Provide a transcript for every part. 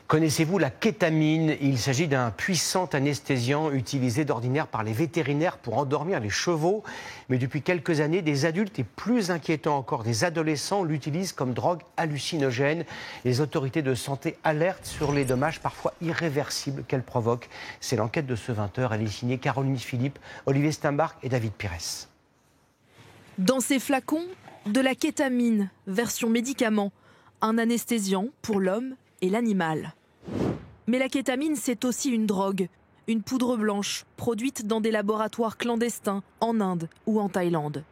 Connaissez-vous la kétamine? Il s'agit d'un puissant anesthésiant utilisé d'ordinaire par les vétérinaires pour endormir les chevaux. Mais depuis quelques années, des adultes et plus inquiétant encore, des adolescents l'utilisent comme drogue hallucinogène. Les autorités de santé alertent sur les dommages parfois irréversibles qu'elle provoque. C'est l'enquête de ce 20h. Elle est signée Caroline Philippe, Olivier Steinbach et David Pires. Dans ces flacons, de la kétamine, version médicament, un anesthésiant pour l'homme et l'animal. Mais la kétamine, c'est aussi une drogue, une poudre blanche produite dans des laboratoires clandestins en Inde ou en Thaïlande.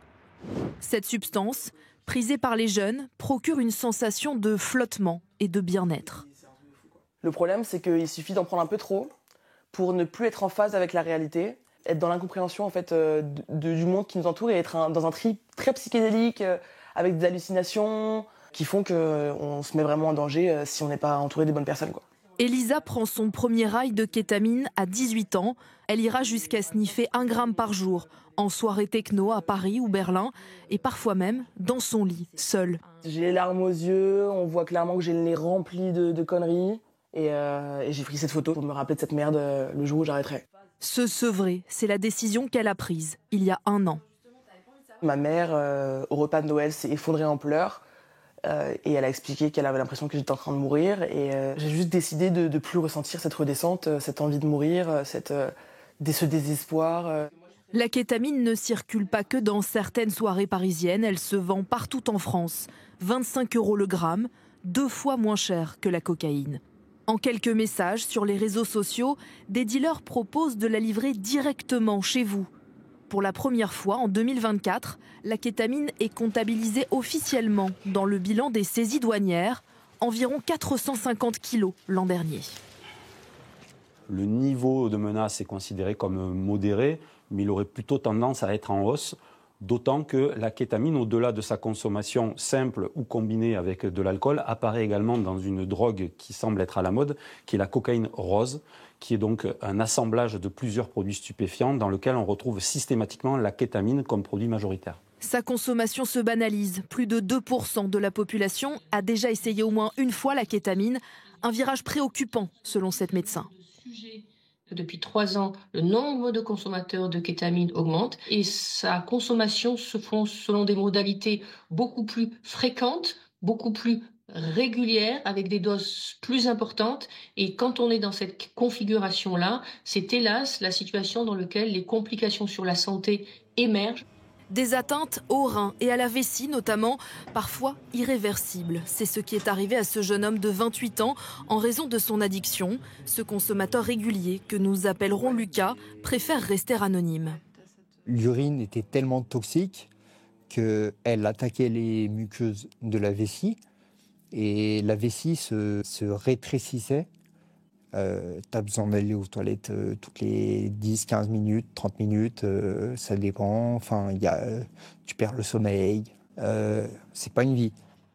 Cette substance, prisée par les jeunes, procure une sensation de flottement et de bien-être. Le problème, c'est qu'il suffit d'en prendre un peu trop pour ne plus être en phase avec la réalité, être dans l'incompréhension en fait, du monde qui nous entoure et être dans un trip très psychédélique, avec des hallucinations qui font qu'on se met vraiment en danger si on n'est pas entouré des bonnes personnes, quoi. Elisa prend son premier rail de kétamine à 18 ans. Elle ira jusqu'à sniffer 1 gramme par jour, en soirée techno à Paris ou Berlin, et parfois même dans son lit, seule. J'ai les larmes aux yeux, on voit clairement que j'ai le nez rempli de conneries. Et j'ai pris cette photo pour me rappeler de cette merde le jour où j'arrêterai. Se sevrer, c'est la décision qu'elle a prise il y a 1 an. Ma mère, au repas de Noël, s'est effondrée en pleurs. Et elle a expliqué qu'elle avait l'impression que j'étais en train de mourir. Et j'ai juste décidé de ne plus ressentir cette redescente, cette envie de mourir, ce désespoir. La kétamine ne circule pas que dans certaines soirées parisiennes. Elle se vend partout en France. 25 € le gramme, 2 fois moins cher que la cocaïne. En quelques messages sur les réseaux sociaux, des dealers proposent de la livrer directement chez vous. Pour la première fois en 2024, la kétamine est comptabilisée officiellement dans le bilan des saisies douanières, environ 450 kilos l'an dernier. Le niveau de menace est considéré comme modéré, mais il aurait plutôt tendance à être en hausse, d'autant que la kétamine, au-delà de sa consommation simple ou combinée avec de l'alcool, apparaît également dans une drogue qui semble être à la mode, qui est la cocaïne rose, qui est donc un assemblage de plusieurs produits stupéfiants dans lequel on retrouve systématiquement la kétamine comme produit majoritaire. Sa consommation se banalise. Plus de 2% de la population a déjà essayé au moins une fois la kétamine. Un virage préoccupant, selon cette médecin. Depuis 3 ans, le nombre de consommateurs de kétamine augmente et sa consommation se fait selon des modalités beaucoup plus fréquentes, beaucoup plus régulières, avec des doses plus importantes. Et quand on est dans cette configuration-là, c'est hélas la situation dans laquelle les complications sur la santé émergent. Des atteintes aux reins et à la vessie notamment, parfois irréversibles. C'est ce qui est arrivé à ce jeune homme de 28 ans en raison de son addiction. Ce consommateur régulier, que nous appellerons Lucas, préfère rester anonyme. L'urine était tellement toxique qu'elle attaquait les muqueuses de la vessie et la vessie se rétrécissait. Tu as besoin d'aller aux toilettes toutes les 10, 15 minutes, 30 minutes, ça dépend. Enfin, tu perds le sommeil, c'est pas une vie.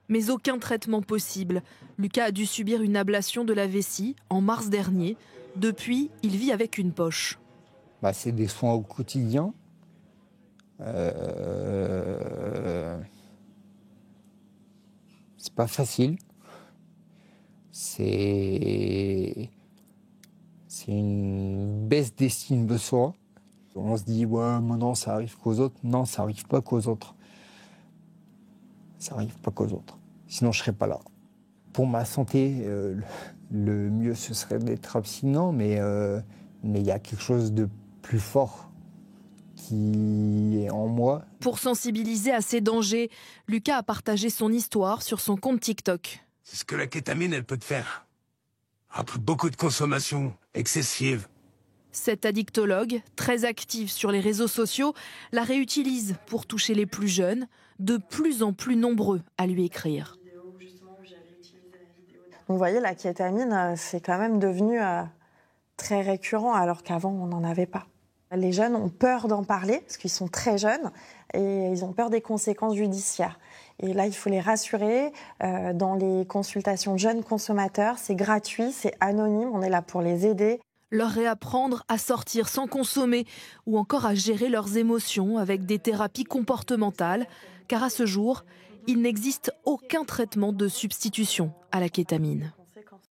Mais aucun traitement possible. Lucas a dû subir une ablation de la vessie en mars dernier. Depuis, il vit avec une poche. C'est des soins au quotidien. C'est pas facile. C'est une baisse d'estime de soi. On se dit, ouais, maintenant ça arrive qu'aux autres. Non, ça arrive pas qu'aux autres. Ça arrive pas qu'aux autres. Sinon, je serais pas là. Pour ma santé, le mieux, ce serait d'être abstinent, mais il y a quelque chose de plus fort qui est en moi. Pour sensibiliser à ces dangers, Lucas a partagé son histoire sur son compte TikTok. C'est ce que la kétamine, elle peut te faire. Après beaucoup de consommation excessive. Cet addictologue, très actif sur les réseaux sociaux, la réutilise pour toucher les plus jeunes, de plus en plus nombreux à lui écrire. Donc vous voyez, la kétamine, c'est quand même devenu très récurrent, alors qu'avant, on n'en avait pas. Les jeunes ont peur d'en parler, parce qu'ils sont très jeunes, et ils ont peur des conséquences judiciaires. Et là, il faut les rassurer. Dans les consultations de jeunes consommateurs, c'est gratuit, c'est anonyme, on est là pour les aider. Leur réapprendre à sortir sans consommer ou encore à gérer leurs émotions avec des thérapies comportementales, car à ce jour, il n'existe aucun traitement de substitution à la kétamine.